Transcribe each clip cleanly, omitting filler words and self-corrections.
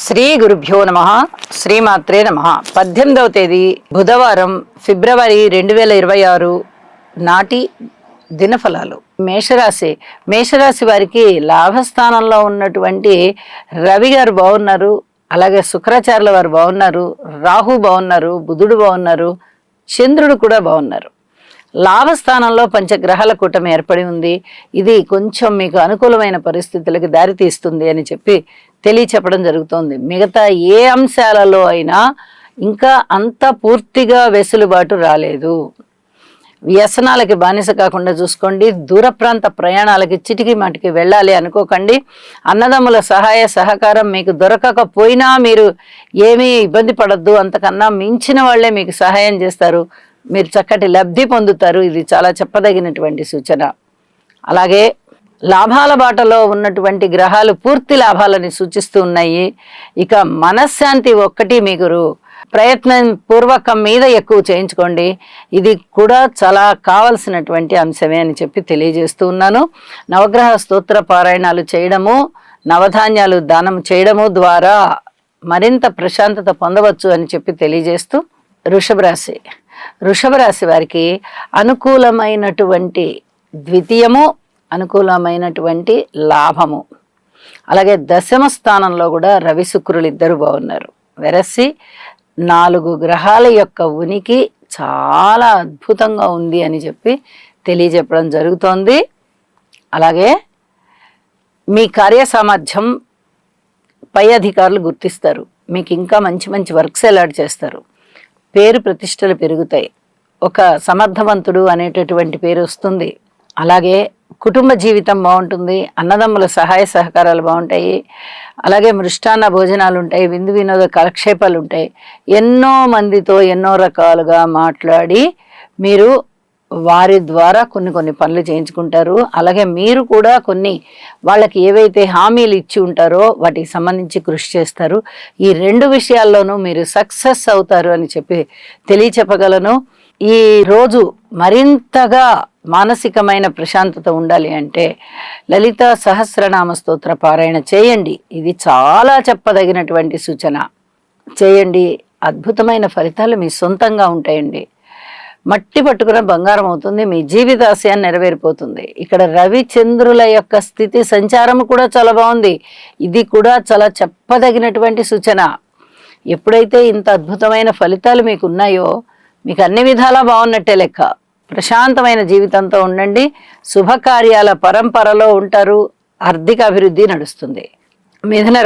శ్రీ గురుభ్యో నమ. శ్రీమాత్రే నమ. 18వ తేదీ బుధవారం, ఫిబ్రవరి 2026 నాటి దినఫలాలు. మేషరాశి వారికి లాభస్థానంలో ఉన్నటువంటి రవి గారు బాగున్నారు, అలాగే శుక్రాచార్యుల వారు బాగున్నారు, రాహు బాగున్నారు, బుధుడు బాగున్నారు, చంద్రుడు కూడా బాగున్నారు. లాభస్థానంలో పంచగ్రహాల కూటమి ఏర్పడి ఉంది. ఇది కొంచెం మీకు అనుకూలమైన పరిస్థితులకు దారితీస్తుంది అని చెప్పి తెలియచెప్పడం జరుగుతోంది. మిగతా ఏ అంశాలలో అయినా ఇంకా అంత పూర్తిగా వెసులుబాటు రాలేదు. వ్యసనాలకి బానిస కాకుండా చూసుకోండి. దూర ప్రాంత ప్రయాణాలకి చిటికి మాటికి వెళ్ళాలి అనుకోకండి. అన్నదమ్ముల సహాయ సహకారం మీకు దొరకకపోయినా మీరు ఏమీ ఇబ్బంది పడద్దు. అంతకన్నా మించిన వాళ్ళే మీకు సహాయం చేస్తారు. మీరు చక్కటి లబ్ధి పొందుతారు. ఇది చాలా చెప్పదగినటువంటి సూచన. అలాగే లాభాల బాటలో ఉన్నటువంటి గ్రహాలు పూర్తి లాభాలని సూచిస్తూ ఉన్నాయి. ఇక మనశ్శాంతి ఒక్కటి మీకు ప్రయత్నం పూర్వకం మీద ఎక్కువ చేయించుకోండి. ఇది కూడా చాలా కావలసినటువంటి అంశమే అని చెప్పి తెలియజేస్తూ ఉన్నాను. నవగ్రహ స్తోత్ర పారాయణాలు చేయడము, నవధాన్యాలు దానం చేయడము ద్వారా మరింత ప్రశాంతత పొందవచ్చు అని చెప్పి తెలియజేస్తూ వృషభ రాశి వారికి అనుకూలమైనటువంటి ద్వితీయము, అనుకూలమైనటువంటి లాభము, అలాగే దశమ స్థానంలో కూడా రవి శుక్రులు ఇద్దరు బాగున్నారు. వెరసి 4 గ్రహాల యొక్క ఉనికి చాలా అద్భుతంగా ఉంది అని చెప్పి తెలియజెప్పడం జరుగుతోంది. అలాగే మీ కార్య సామర్థ్యం పై అధికారులు గుర్తిస్తారు. మీకు ఇంకా మంచి మంచి వర్క్స్ అలాట్ చేస్తారు. పేరు ప్రతిష్టలు పెరుగుతాయి. ఒక సమర్థవంతుడు అనేటటువంటి పేరు వస్తుంది. అలాగే కుటుంబ జీవితం బాగుంటుంది. అన్నదమ్ముల సహాయ సహకారాలు బాగుంటాయి. అలాగే మృష్టాన్న భోజనాలు ఉంటాయి. విందు వినోద కాలక్షేపాలు ఉంటాయి. ఎన్నో మందితో ఎన్నో రకాలుగా మాట్లాడి మీరు వారి ద్వారా కొన్ని పనులు చేయించుకుంటారు. అలాగే మీరు కూడా కొన్ని వాళ్ళకి ఏవైతే హామీలు ఇచ్చి ఉంటారో వాటికి సంబంధించి కృషి చేస్తారు. ఈ 2 విషయాల్లోనూ మీరు సక్సెస్ అవుతారు అని చెప్పి తెలియచెప్పగలను. ఈ రోజు మరింతగా మానసికమైన ప్రశాంతత ఉండాలి అంటే లలిత సహస్రనామ స్తోత్ర పారాయణ చేయండి. ఇది చాలా చెప్పదగినటువంటి సూచన. చేయండి. అద్భుతమైన ఫలితాలు మీ సొంతంగా ఉంటాయండి. మట్టి పట్టుకున్న బంగారం అవుతుంది. మీ జీవితాశయాన్ని నెరవేరిపోతుంది. ఇక్కడ రవి చంద్రుల యొక్క స్థితి సంచారం కూడా చాలా బాగుంది. ఇది కూడా చాలా చెప్పదగినటువంటి సూచన. ఎప్పుడైతే ఇంత అద్భుతమైన ఫలితాలు మీకు ఉన్నాయో మీకు అన్ని విధాలా బాగున్నట్టే లెక్క. ప్రశాంతమైన జీవితంతో ఉండండి. శుభకార్యాల పరంపరలో ఉంటారు. ఆర్థిక అభివృద్ధి నడుస్తుంది. మిథున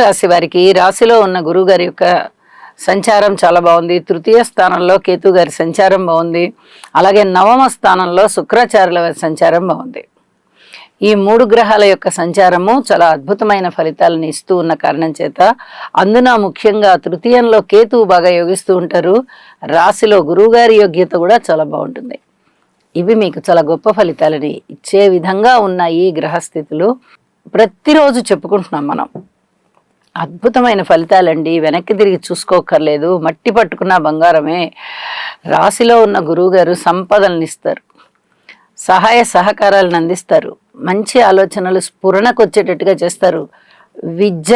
రాశి వారికి రాశిలో ఉన్న గురువు గారి యొక్క సంచారం చాలా బాగుంది. తృతీయ స్థానంలో కేతు గారి సంచారం బాగుంది. అలాగే నవమ స్థానంలో శుక్రాచార్యుల వారి సంచారం బాగుంది. ఈ 3 గ్రహాల యొక్క సంచారము చాలా అద్భుతమైన ఫలితాలను ఇస్తూ ఉన్న కారణం చేత అందున ముఖ్యంగా తృతీయంలో కేతువు బాగా యోగిస్తూ ఉంటారు. రాశిలో గురువుగారి యోగ్యత కూడా చాలా బాగుంటుంది. ఇవి మీకు చాలా గొప్ప ఫలితాలని ఇచ్చే విధంగా ఉన్న ఈ గ్రహస్థితులు ప్రతిరోజు చెప్పుకుంటున్నాం మనం. అద్భుతమైన ఫలితాలండి. వెనక్కి తిరిగి చూసుకోకర్లేదు. మట్టి పట్టుకున్న బంగారమే. రాశిలో ఉన్న గురువు గారు సంపదలను ఇస్తారు. సహాయ సహకారాలను అందిస్తారు. మంచి ఆలోచనలు స్ఫురణకు వచ్చేటట్టుగా చేస్తారు. విద్య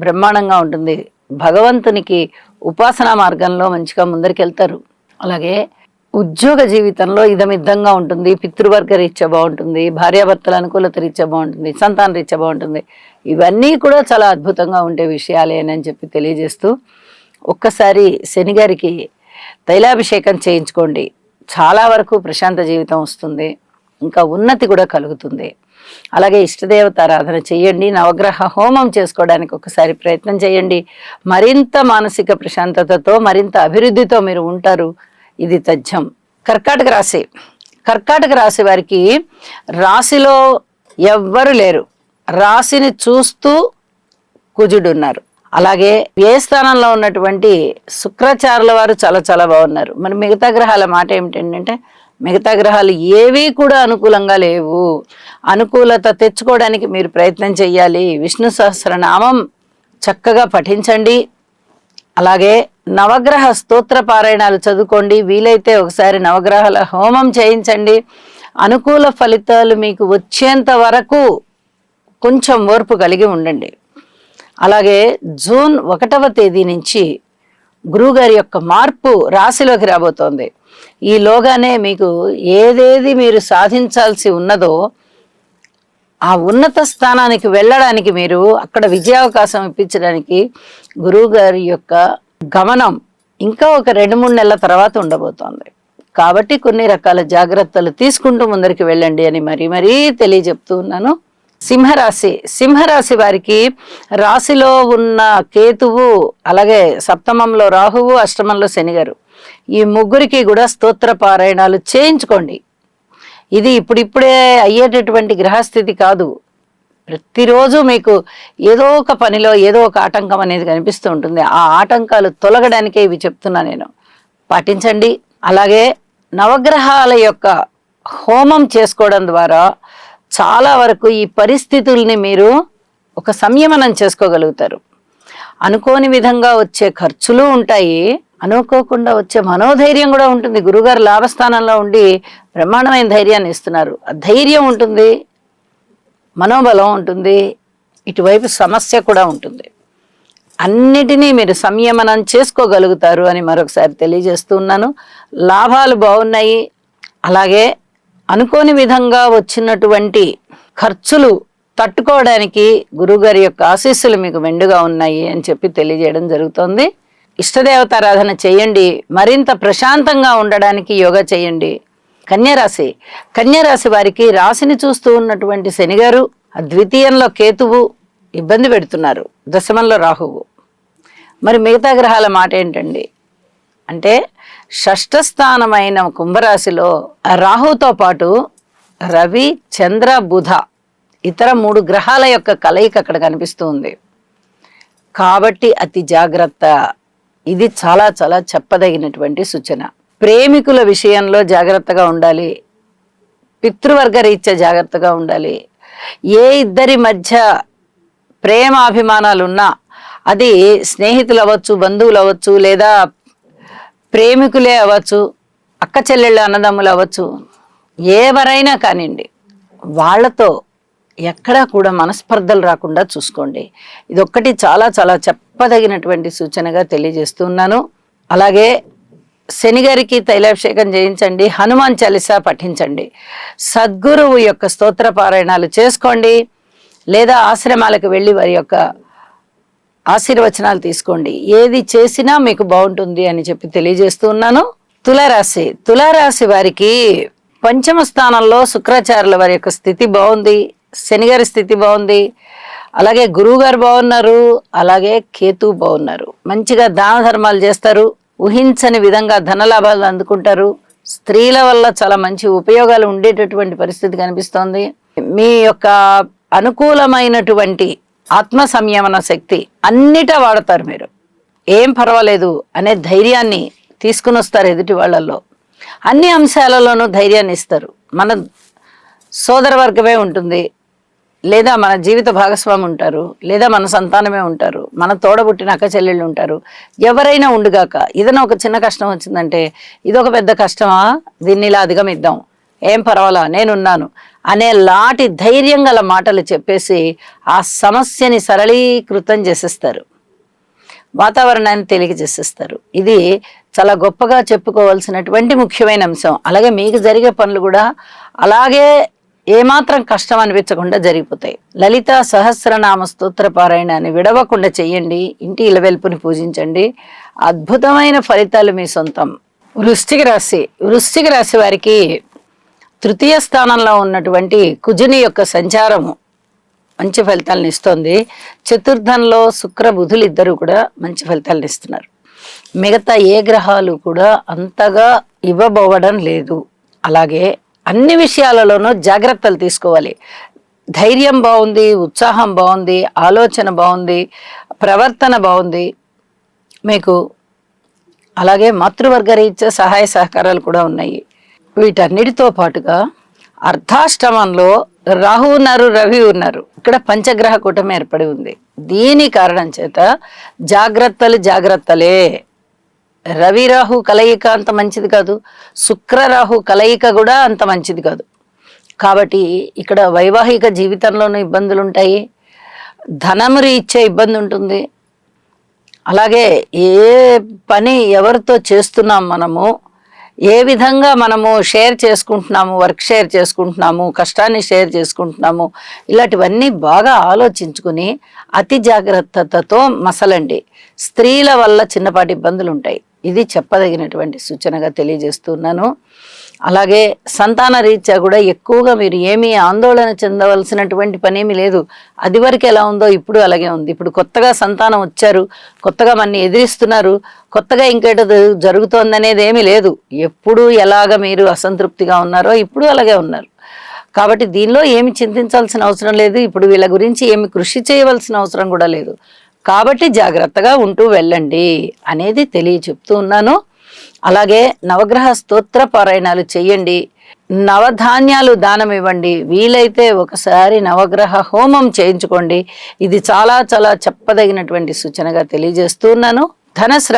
బ్రహ్మాండంగా ఉంటుంది. భగవంతునికి ఉపాసనా మార్గంలో మంచిగా ముందరికెళ్తారు. అలాగే ఉద్యోగ జీవితంలో ఇదమిద్దంగా ఉంటుంది. పితృవర్గ రీత్యా బాగుంటుంది. భార్యాభర్తల అనుకూలత రీత్యా బాగుంటుంది. సంతాన రీత్యా బాగుంటుంది. ఇవన్నీ కూడా చాలా అద్భుతంగా ఉండే విషయాలే అని చెప్పి తెలియజేస్తూ ఒక్కసారి శని గారికి తైలాభిషేకం చేయించుకోండి. చాలా వరకు ప్రశాంత జీవితం వస్తుంది. ఇంకా ఉన్నతి కూడా కలుగుతుంది. అలాగే ఇష్టదేవత ఆరాధన చేయండి. నవగ్రహ హోమం చేసుకోవడానికి ఒకసారి ప్రయత్నం చేయండి. మరింత మానసిక ప్రశాంతతతో మరింత అభివృద్ధితో మీరు ఉంటారు. ఇది తథ్యం. కర్కాటక రాశి వారికి రాశిలో ఎవ్వరు లేరు. రాశిని చూస్తూ కుజుడున్నారు. అలాగే ఏ స్థానంలో ఉన్నటువంటి శుక్రాచార్యుల వారు చాలా చాలా బాగున్నారు. మరి మిగతా గ్రహాల మాట ఏమిటంటే మిగతా గ్రహాలు ఏవీ కూడా అనుకూలంగా లేవు. అనుకూలత తెచ్చుకోవడానికి మీరు ప్రయత్నం చేయాలి. విష్ణు సహస్రనామం చక్కగా పఠించండి. అలాగే నవగ్రహ స్తోత్ర పారాయణాలు చదువుకోండి. వీలైతే ఒకసారి నవగ్రహాల హోమం చేయించండి. అనుకూల ఫలితాలు మీకు వచ్చేంత వరకు కొంచెం ఓర్పు కలిగి ఉండండి. అలాగే జూన్ 1వ తేదీ నుంచి గురువుగారి యొక్క మార్పు రాశిలోకి రాబోతోంది. ఈలోగానే మీకు ఏదేది మీరు సాధించాల్సి ఉన్నదో ఆ ఉన్నత స్థానానికి వెళ్ళడానికి, మీరు అక్కడ విజయావకాశం ఇప్పించడానికి గురువు గారి యొక్క గమనం ఇంకా ఒక 2-3 నెలల తర్వాత ఉండబోతోంది. కాబట్టి కొన్ని రకాల జాగ్రత్తలు తీసుకుంటూ ముందరికి వెళ్ళండి అని మరీ తెలియజెప్తూ ఉన్నాను. సింహరాశి వారికి రాశిలో ఉన్న కేతువు, అలాగే సప్తమంలో రాహువు, అష్టమంలో శనిగారు, ఈ ముగ్గురికి కూడా స్తోత్ర పారాయణాలు చేయించుకోండి. ఇది ఇప్పుడిప్పుడే అయ్యేటటువంటి గ్రహస్థితి కాదు. ప్రతిరోజు మీకు ఏదో ఒక పనిలో ఏదో ఒక ఆటంకం అనేది కనిపిస్తూ ఉంటుంది. ఆ ఆటంకాలు తొలగడానికే ఇవి చెప్తున్నా నేను, పాటించండి. అలాగే నవగ్రహాల యొక్క హోమం చేసుకోవడం ద్వారా చాలా వరకు ఈ పరిస్థితుల్ని మీరు ఒక సంయమనం చేసుకోగలుగుతారు. అనుకోని విధంగా వచ్చే ఖర్చులు ఉంటాయి, అనుకోకుండా వచ్చే మనోధైర్యం కూడా ఉంటుంది. గురుగారు లాభస్థానంలో ఉండి బ్రహ్మాండమైన ధైర్యాన్ని ఇస్తున్నారు. ఆ ధైర్యం ఉంటుంది, మనోబలం ఉంటుంది, ఇటువైపు సమస్య కూడా ఉంటుంది. అన్నిటినీ మీరు సంయమనం చేసుకోగలుగుతారు అని మరొకసారి తెలియజేస్తూ ఉన్నాను. లాభాలు బాగున్నాయి. అలాగే అనుకోని విధంగా వచ్చినటువంటి ఖర్చులు తట్టుకోవడానికి గురువుగారి యొక్క ఆశీస్సులు మీకు మెండుగా ఉన్నాయి అని చెప్పి తెలియజేయడం జరుగుతోంది. ఇష్టదేవతారాధన చేయండి. మరింత ప్రశాంతంగా ఉండడానికి యోగా చేయండి. కన్యారాశి వారికి రాశిని చూస్తూ ఉన్నటువంటి శనిగారు, ద్వితీయంలో కేతువు ఇబ్బంది పెడుతున్నారు, దశమంలో రాహువు. మరి మిగతా గ్రహాల మాట ఏంటండి అంటే, షష్ఠస్థానమైన కుంభరాశిలో రాహుతో పాటు రవి, చంద్ర, బుధ, ఇతర 3 గ్రహాల యొక్క కలయిక అక్కడ కనిపిస్తూ ఉంది. కాబట్టి అతి జాగ్రత్త. ఇది చాలా చాలా చెప్పదగినటువంటి సూచన. ప్రేమికుల విషయంలో జాగ్రత్తగా ఉండాలి. పితృవర్గ రీత్యా జాగ్రత్తగా ఉండాలి. ఏ ఇద్దరి మధ్య ప్రేమాభిమానాలున్నా, అది స్నేహితులు అవ్వచ్చు, బంధువులు అవ్వచ్చు, లేదా ప్రేమికులే అవ్వచ్చు, అక్క చెల్లెళ్ళు అన్నదమ్ములు అవ్వచ్చు, ఎవరైనా కానివ్వండి, వాళ్ళతో ఎక్కడా కూడా మనస్పర్ధలు రాకుండా చూసుకోండి. ఇదొక్కటి చాలా చాలా చెప్పదగినటువంటి సూచనగా తెలియజేస్తున్నాను. అలాగే శనిగారికి తైలాభిషేకం చేయించండి, హనుమాన్ చాలీసా పఠించండి, సద్గురువు యొక్క స్తోత్ర పారాయణాలు చేసుకోండి, లేదా ఆశ్రమాలకు వెళ్ళి వారి యొక్క ఆశీర్వచనాలు తీసుకోండి. ఏది చేసినా మీకు బాగుంటుంది అని చెప్పి తెలియజేస్తూ ఉన్నాను. తులారాశి వారికి పంచమ స్థానంలో శుక్రాచార్యుల వారి యొక్క స్థితి బాగుంది, శనిగారి స్థితి బాగుంది, అలాగే గురువు గారు బాగున్నారు, అలాగే కేతు బాగున్నారు. మంచిగా దాన ధర్మాలు చేస్తారు, ఊహించని విధంగా ధనలాభాలు అందుకుంటారు. స్త్రీల వల్ల చాలా మంచి ఉపయోగాలు ఉండేటటువంటి పరిస్థితి కనిపిస్తోంది. మీ యొక్క అనుకూలమైనటువంటి ఆత్మ సంయమన శక్తి అన్నిటా వాడతారు. మీరు ఏం పర్వాలేదు అనే ధైర్యాన్ని తీసుకుని వస్తారు ఎదుటి వాళ్ళల్లో. అన్ని అంశాలలోనూ ధైర్యాన్ని ఇస్తారు. మన సోదర వర్గమే ఉంటుంది, లేదా మన జీవిత భాగస్వామి ఉంటారు, లేదా మన సంతానమే ఉంటారు, మన తోడబుట్టిన అక్క చెల్లెళ్ళు ఉంటారు, ఎవరైనా ఉండుగాక. ఏదైనా ఒక చిన్న కష్టం వచ్చిందంటే, ఇదొక పెద్ద కష్టమా, దీన్ని ఇలా అధిగమిద్దాం, ఏం పర్వాలా, నేనున్నాను అనే లాంటి ధైర్యం గల మాటలు చెప్పేసి ఆ సమస్యని సరళీకృతం చేసేస్తారు, వాతావరణాన్ని తెలియజేసేస్తారు. ఇది చాలా గొప్పగా చెప్పుకోవాల్సినటువంటి ముఖ్యమైన అంశం. అలాగే మీకు జరిగే పనులు కూడా అలాగే ఏమాత్రం కష్టం అనిపించకుండా జరిగిపోతాయి. లలిత సహస్రనామ స్తోత్ర పారాయణాన్ని విడవకుండా చెయ్యండి. ఇంటి ఇలవెల్పుని పూజించండి. అద్భుతమైన ఫలితాలు మీ సొంతం. వృశ్చిక రాశి వారికి తృతీయ స్థానంలో ఉన్నటువంటి కుజుని యొక్క సంచారము మంచి ఫలితాలను ఇస్తుంది. చతుర్థంలో శుక్ర బుధులు ఇద్దరు కూడా మంచి ఫలితాలను ఇస్తున్నారు. మిగతా ఏ గ్రహాలు కూడా అంతగా ఇవ్వబోవడం లేదు. అలాగే అన్ని విషయాలలోనూ జాగ్రత్తలు తీసుకోవాలి. ధైర్యం బాగుంది, ఉత్సాహం బాగుంది, ఆలోచన బాగుంది, ప్రవర్తన బాగుంది మీకు. అలాగే మాతృవర్గ రీత్యా సహాయ సహకారాలు కూడా ఉన్నాయి. వీటన్నిటితో పాటుగా అర్ధాష్టమంలో రాహు ఉన్నారు, రవి ఉన్నారు. ఇక్కడ పంచగ్రహ కూటమి ఏర్పడి ఉంది. దీని కారణం చేత జాగ్రత్తలే. రవి రాహు కలయిక అంత మంచిది కాదు, శుక్ర రాహు కలయిక కూడా అంత మంచిది కాదు. కాబట్టి ఇక్కడ వైవాహిక జీవితంలోనూ ఇబ్బందులు ఉంటాయి. ధనము రీత్యా ఇబ్బంది ఉంటుంది. అలాగే ఏ పని ఎవరితో చేస్తున్నాం మనము, ఏ విధంగా మనము షేర్ చేసుకుంటున్నాము, వర్క్ షేర్ చేసుకుంటున్నాము, కష్టాన్ని షేర్ చేసుకుంటున్నాము, ఇలాంటివన్నీ బాగా ఆలోచించుకుని అతి జాగ్రత్తతో మసలండి. స్త్రీల వల్ల చిన్నపాటి ఇబ్బందులు ఉంటాయి, ఇది చెప్పదగినటువంటి సూచనగా తెలియజేస్తున్నాను. అలాగే సంతాన రీత్యా కూడా ఎక్కువగా మీరు ఏమీ ఆందోళన చెందవలసినటువంటి పనేమీ లేదు. అది వరకు ఎలా ఉందో ఇప్పుడు అలాగే ఉంది. ఇప్పుడు కొత్తగా సంతానం వచ్చారు, కొత్తగా మనని ఎదిరిస్తున్నారు, కొత్తగా ఇంకేటో జరుగుతోందనేది ఏమీ లేదు. ఎప్పుడు ఎలాగ మీరు అసంతృప్తిగా ఉన్నారో ఇప్పుడు అలాగే ఉన్నారు. కాబట్టి దీనిలో ఏమి చింతించాల్సిన అవసరం లేదు. ఇప్పుడు వీళ్ళ గురించి ఏమి కృషి చేయవలసిన అవసరం కూడా లేదు. కాబట్టి జాగ్రత్తగా ఉంటూ వెళ్ళండి అనేది చెప్తూ ఉన్నాను. అలాగే నవగ్రహ స్తోత్ర పారాయణాలు చెయ్యండి, నవధాన్యాలు దానం ఇవ్వండి, వీలైతే ఒకసారి నవగ్రహ హోమం చేయించుకోండి. ఇది చాలా చాలా చెప్పదగినటువంటి సూచనగా తెలియజేస్తూ ఉన్నాను. ధనస్సు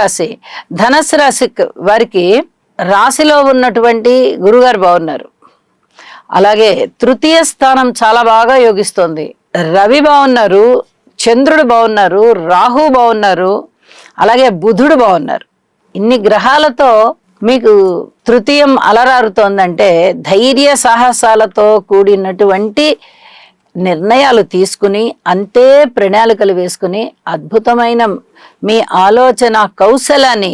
రాశి వారికి రాశిలో ఉన్నటువంటి గురుగారు బాగున్నారు. అలాగే తృతీయ స్థానం చాలా బాగా యోగిస్తోంది. రవి బాగున్నారు, చంద్రుడు బాగున్నారు, రాహు బాగున్నారు, అలాగే బుధుడు బాగున్నారు. ఇన్ని గ్రహాలతో మీకు తృతీయం అలరారుతోందంటే ధైర్య సాహసాలతో కూడినటువంటి నిర్ణయాలు తీసుకుని అంతే ప్రణాళికలు వేసుకుని అద్భుతమైన మీ ఆలోచన కౌశలాన్ని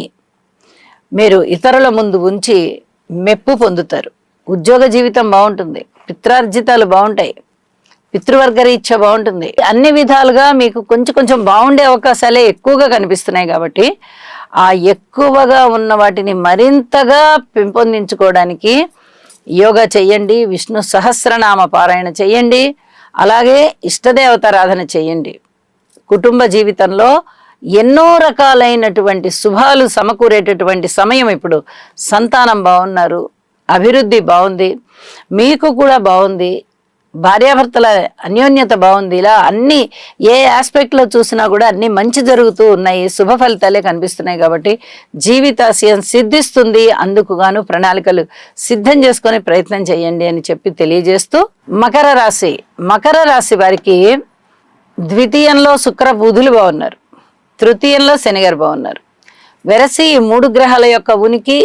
మీరు ఇతరుల ముందు ఉంచి మెప్పు పొందుతారు. ఉద్యోగ జీవితం బాగుంటుంది, పిత్రార్జితాలు బాగుంటాయి, పితృవర్గ రీత్యా బాగుంటుంది. అన్ని విధాలుగా మీకు కొంచెం బాగుండే అవకాశాలే ఎక్కువగా కనిపిస్తున్నాయి. కాబట్టి ఆ ఎక్కువగా ఉన్న వాటిని మరింతగా పెంపొందించుకోవడానికి యోగా చెయ్యండి, విష్ణు సహస్రనామ పారాయణ చెయ్యండి, అలాగే ఇష్టదేవతారాధన చెయ్యండి. కుటుంబ జీవితంలో ఎన్నో రకాలైనటువంటి శుభాలు సమకూరేటటువంటి సమయం ఇప్పుడు. సంతానం బాగున్నారు, అభివృద్ధి బాగుంది, మీకు కూడా బాగుంది, భార్యాభర్తల అన్యోన్యత బాగుంది. ఇలా అన్ని ఏ ఆస్పెక్ట్లో చూసినా కూడా అన్ని మంచి జరుగుతూ ఉన్నాయి, శుభ ఫలితాలే కనిపిస్తున్నాయి. కాబట్టి జీవితాశయం సిద్ధిస్తుంది. అందుకు గాను ప్రణాళికలు సిద్ధం చేసుకొని ప్రయత్నం చేయండి అని చెప్పి తెలియజేస్తూ, మకర రాశి వారికి ద్వితీయంలో శుక్ర బుధులు బాగున్నారు, తృతీయంలో శనిగారు బాగున్నారు. వెరసి ఈ 3 గ్రహాల యొక్క ఉనికి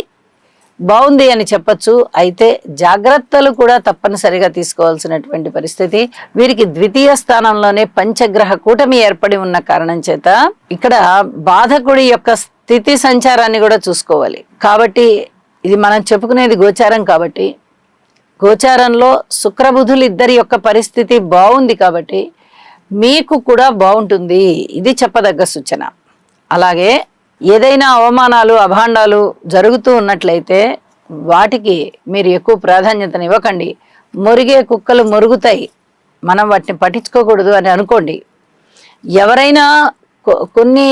బాగుంది అని చెప్పచ్చు. అయితే జాగ్రత్తలు కూడా తప్పనిసరిగా తీసుకోవాల్సినటువంటి పరిస్థితి. వీరికి ద్వితీయ స్థానంలోనే పంచగ్రహ కూటమి ఏర్పడి ఉన్న కారణం చేత ఇక్కడ బాధకుడి యొక్క స్థితి సంచారాన్ని కూడా చూసుకోవాలి. కాబట్టి ఇది మనం చెప్పుకునేది గోచారం. కాబట్టి గోచారంలో శుక్రబుధులు ఇద్దరి యొక్క పరిస్థితి బాగుంది కాబట్టి మీకు కూడా బాగుంటుంది, ఇది చెప్పదగ్గ సూచన. అలాగే ఏదైనా అవమానాలు అభాండాలు జరుగుతూ ఉన్నట్లయితే వాటికి మీరు ఎక్కువ ప్రాధాన్యతను ఇవ్వకండి. మురిగే కుక్కలు మురుగుతాయి, మనం వాటిని పట్టించుకోకూడదు అని అనుకోండి. ఎవరైనా కొన్ని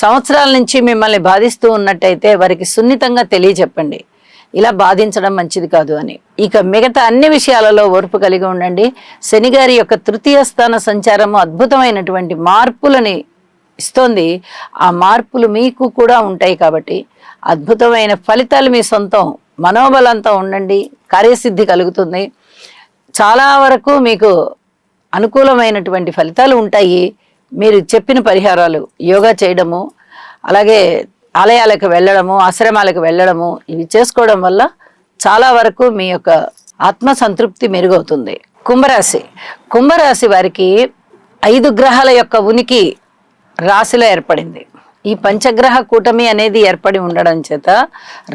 సంవత్సరాల నుంచి మిమ్మల్ని బాధిస్తూ ఉన్నట్టయితే వారికి సున్నితంగా తెలియచెప్పండి, ఇలా బాధించడం మంచిది కాదు అని. ఇక మిగతా అన్ని విషయాలలో ఓర్పు కలిగి ఉండండి. శనిగారి యొక్క తృతీయ స్థాన సంచారము అద్భుతమైనటువంటి మార్పులని ఇస్తోంది. ఆ మార్పులు మీకు కూడా ఉంటాయి కాబట్టి అద్భుతమైన ఫలితాలు మీ సొంతం. మనోబలంతో ఉండండి, కార్యసిద్ధి కలుగుతుంది. చాలా వరకు మీకు అనుకూలమైనటువంటి ఫలితాలు ఉంటాయి. మీరు చెప్పిన పరిహారాలు యోగా చేయడము, అలాగే ఆలయాలకు వెళ్ళడము, ఆశ్రమాలకు వెళ్ళడము, ఇవి చేసుకోవడం వల్ల చాలా వరకు మీ యొక్క ఆత్మ సంతృప్తి మెరుగవుతుంది. కుంభరాశి వారికి 5 గ్రహాల యొక్క ఉనికి రాశిలో ఏర్పడింది. ఈ పంచగ్రహ కూటమి అనేది ఏర్పడి ఉండడం చేత,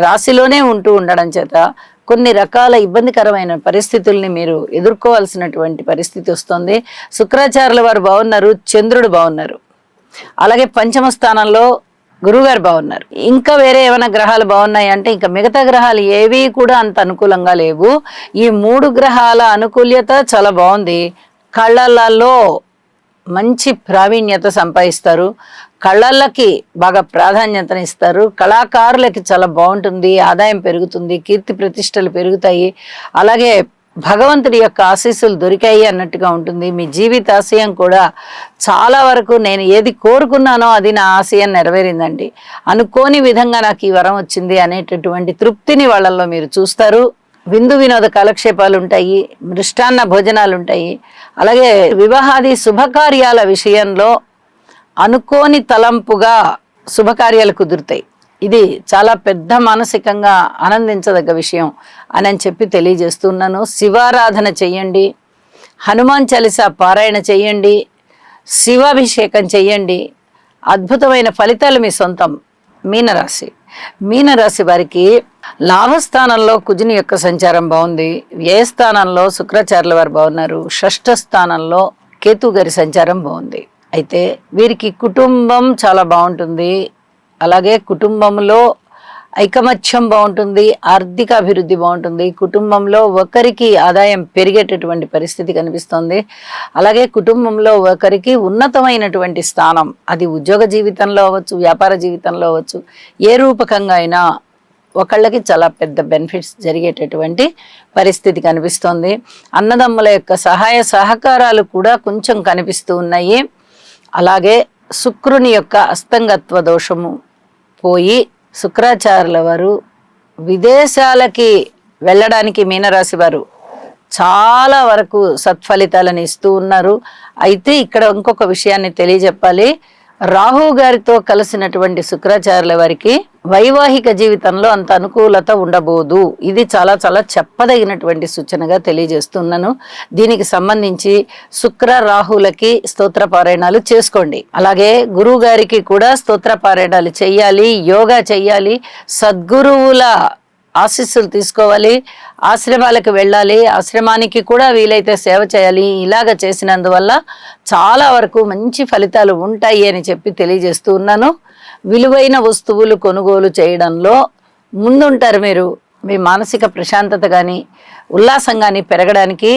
రాశిలోనే ఉంటూ ఉండడం చేత కొన్ని రకాల ఇబ్బందికరమైన పరిస్థితుల్ని మీరు ఎదుర్కోవాల్సినటువంటి పరిస్థితి వస్తుంది. శుక్రాచార్యుల వారు బాగున్నారు, చంద్రుడు బాగున్నారు, అలాగే పంచమ స్థానంలో గురువుగారు బాగున్నారు. ఇంకా వేరే ఏమైనా గ్రహాలు బాగున్నాయి అంటే ఇంకా మిగతా గ్రహాలు ఏవి కూడా అంత అనుకూలంగా లేవు. ఈ 3 గ్రహాల అనుకూల్యత చాలా బాగుంది. కళ్ళల్లో మంచి ప్రావీణ్యత సంపాదిస్తారు, కళలకి బాగా ప్రాధాన్యతను ఇస్తారు, కళాకారులకి చాలా బాగుంటుంది, ఆదాయం పెరుగుతుంది, కీర్తి ప్రతిష్టలు పెరుగుతాయి, అలాగే భగవంతుడి యొక్క ఆశీస్సులు దొరికాయి అన్నట్టుగా ఉంటుంది. మీ జీవితాశయం కూడా చాలా వరకు నేను ఏది కోరుకున్నానో అది నా ఆశయం నెరవేరిందండి, అనుకోని విధంగా నాకు ఈ వరం వచ్చింది అనేటటువంటి తృప్తిని వాళ్ళల్లో మీరు చూస్తారు. విందు వినోద కాలక్షేపాలు ఉంటాయి, మృష్టాన్న భోజనాలు ఉంటాయి. అలాగే వివాహాది శుభకార్యాల విషయంలో అనుకోని తలంపుగా శుభకార్యాలు కుదురుతాయి. ఇది చాలా పెద్ద మానసికంగా ఆనందించదగ్గ విషయం అని చెప్పి తెలియజేస్తున్నాను. శివారాధన చెయ్యండి, హనుమాన్ చాలీసా పారాయణ చెయ్యండి, శివాభిషేకం చెయ్యండి. అద్భుతమైన ఫలితాలు మీ సొంతం. మీనరాశి వారికి లాభస్థానంలో కుజుని యొక్క సంచారం బాగుంది, వ్యయస్థానంలో శుక్రాచార్యుల వారు బాగున్నారు, షష్ఠ స్థానంలో కేతు గారి సంచారం బాగుంది. అయితే వీరికి కుటుంబం చాలా బాగుంటుంది, అలాగే కుటుంబంలో ఐకమత్యం బాగుంటుంది, ఆర్థిక అభివృద్ధి బాగుంటుంది, కుటుంబంలో ఒకరికి ఆదాయం పెరిగేటటువంటి పరిస్థితి కనిపిస్తుంది. అలాగే కుటుంబంలో ఒకరికి ఉన్నతమైనటువంటి స్థానం, అది ఉద్యోగ జీవితంలో అవ్వచ్చు, వ్యాపార జీవితంలో అవ్వచ్చు, ఏ రూపకంగా అయినా ఒకళ్ళకి చాలా పెద్ద బెనిఫిట్స్ జరిగేటటువంటి పరిస్థితి కనిపిస్తుంది. అన్నదమ్ముల యొక్క సహాయ సహకారాలు కూడా కొంచెం కనిపిస్తూ ఉన్నాయి. అలాగే శుక్రుని యొక్క అస్తంగత్వ దోషము పోయి శుక్రాచార్యుల వారు విదేశాలకి వెళ్ళడానికి మీనరాశి వారు చాలా వరకు సత్ఫలితాలను ఇస్తూ ఉన్నారు. అయితే ఇక్కడ ఇంకొక విషయాన్ని తెలియజెప్పాలి. రాహు గారితో కలిసినటువంటి శుక్రాచార్యుల వారికి వైవాహిక జీవితంలో అంత అనుకూలత ఉండబోదు. ఇది చాలా చాలా చెప్పదగినటువంటి సూచనగా తెలియజేస్తున్నాను. దీనికి సంబంధించి శుక్ర రాహులకి స్తోత్ర పారాయణాలు చేసుకోండి. అలాగే గురువు గారికి కూడా స్తోత్ర పారాయణాలు చెయ్యాలి, యోగా చెయ్యాలి, సద్గురువుల ఆశీస్సులు తీసుకోవాలి, ఆశ్రమాలకు వెళ్ళాలి, ఆశ్రమానికి కూడా వీలైతే సేవ చేయాలి. ఇలాగ చేసినందువల్ల చాలా వరకు మంచి ఫలితాలు ఉంటాయి అని చెప్పి తెలియజేస్తూ ఉన్నాను. విలువైన వస్తువులు కొనుగోలు చేయడంలో ముందుంటారు మీరు. మీ మానసిక ప్రశాంతత కానీ ఉల్లాసం కానీ పెరగడానికి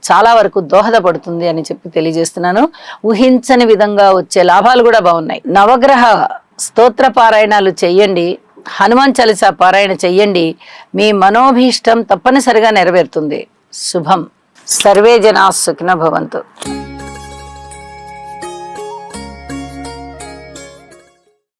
చాలా వరకు దోహదపడుతుంది అని చెప్పి తెలియజేస్తున్నాను. ఊహించని విధంగా వచ్చే లాభాలు కూడా బాగున్నాయి. నవగ్రహ స్తోత్ర పారాయణాలు చెయ్యండి, హనుమాన్ చాలీసా పారాయణ చెయ్యండి, మీ మనోభీష్టం తప్పనిసరిగా నెరవేరుతుంది. శుభం. సర్వే జనా సుఖినో భవంతు.